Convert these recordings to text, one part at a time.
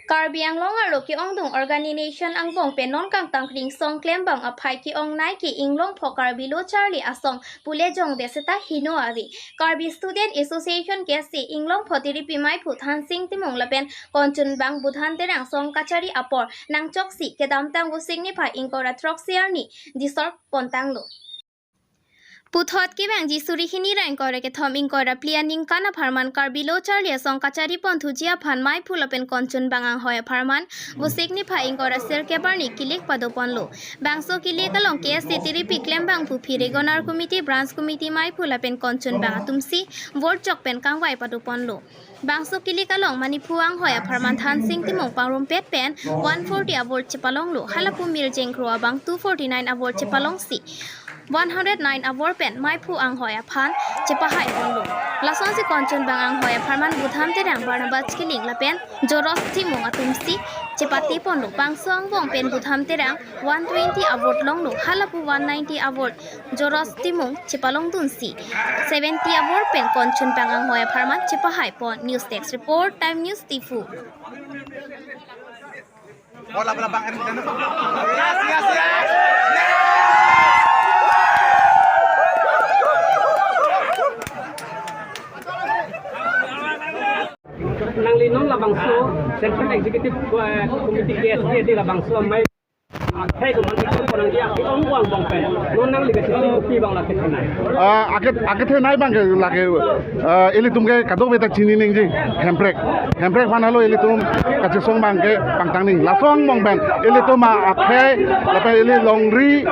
Karbi ang long aro ki ong dung organization ang bong penon kang tangkring song klem bang apai ki ong nai ki inglong pho Karbi lo Charlie asong pule jong deseta hino ari. Karbi Student Association ke si inglong pho tiri pimai phu than sing timong lapen konchun bang budhan terang song kachari apor nang chok si kedam tang using ni pai ingkora trok siar ni disor pontang lo. Puthot ki bang jisuri hini rang kore ke thom ing kora plianing kana pharman Karbi lo Charlie song kachari pon thujia phan mai phulapen konchun bangang hoya pharman busik ni pha ing kora ser ke barni kilik padopon lo bangso kilik along ke sitiri piklem bang phu phire gonar committee branch committee mai phulapen konchun banga tumsi vote chok pen kang wai padopon lo bangso kilik along mani phuang hoya pharman than sing timong pangrom pet pen 140 award chepalong lo halapu mil jengkroa bang 249 award chepalong si 109 award pen mai phu ang hoya phan chepahai bonlo lason si konchon bang ang hoya pharman budham te rang barnabas kiling la pen joros timong atumsi chepati ponlo pangsong bong pen budham te rang 120 award long lo halapu 190 award joros timong chepalong dunsi 70 award pen konchon bang ang hoya pharman chepahai pon news text report time news tifu Bola bang yes. Nang linong labangso Central Executive Committee KSG di labangso may hey kumantik ko nang dia ong wang bang pen non nang liga sisi upi bang la teknai agak nai bang lage ili tum ke kadok beta chini ning ji hemprek fan halo ili tum kache song bang ke pangtang ning la song mong ben ili tum akhe la pe ili longri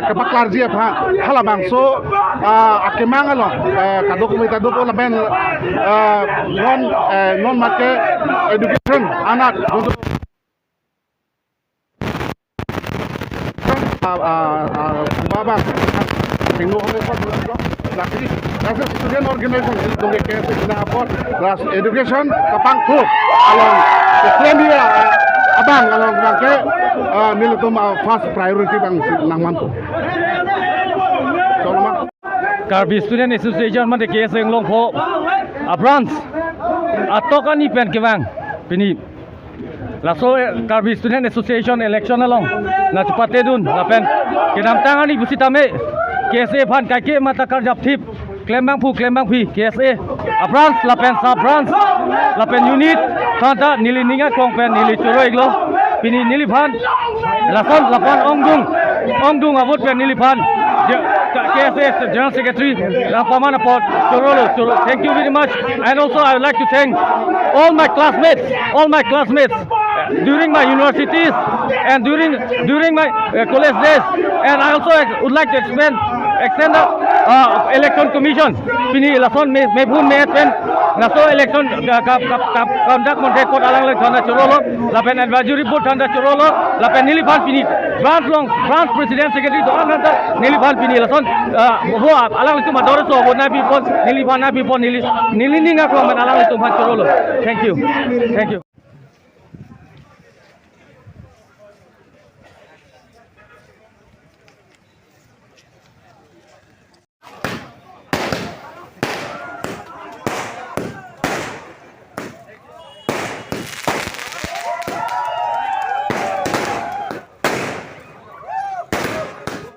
ke paklar ji pha hala bang so akemang alo kadok beta dok la ben non make education anak untuk Baba, tengo las student organization donde que se support las education kapang tu along the claim here abang along bangke militum first priority bang nang mampu. Karbi Student Association made case ng long pho branch atokan ni pen kewang pini laso Karbi Student Association election along na chupate dun lapen kedam tangani busitame KSA phan kaike mata karjap thip klembang phi KSA branch lapen sub branch lapen unit thanta nilininga kongpen nili choro iglo pini nili phan lason lapan ongdung avut pen nili phan KSA General Secretary Rampamana Port Chorolo. Thank you very much, and also I would like to thank all my classmates during my universities and during my college days, and I also would like to extend the election commission. Pini lason me pun me pen naso election conduct monte kot alang le thanda Chorolo lapen advisory board thanda Chorolo lapen niliphan pini branch president secretary do thanda niliphan pini lason ho alang itu madore so bona people niliphan na people nilininga ko man alang itu Chorolo. Thank you.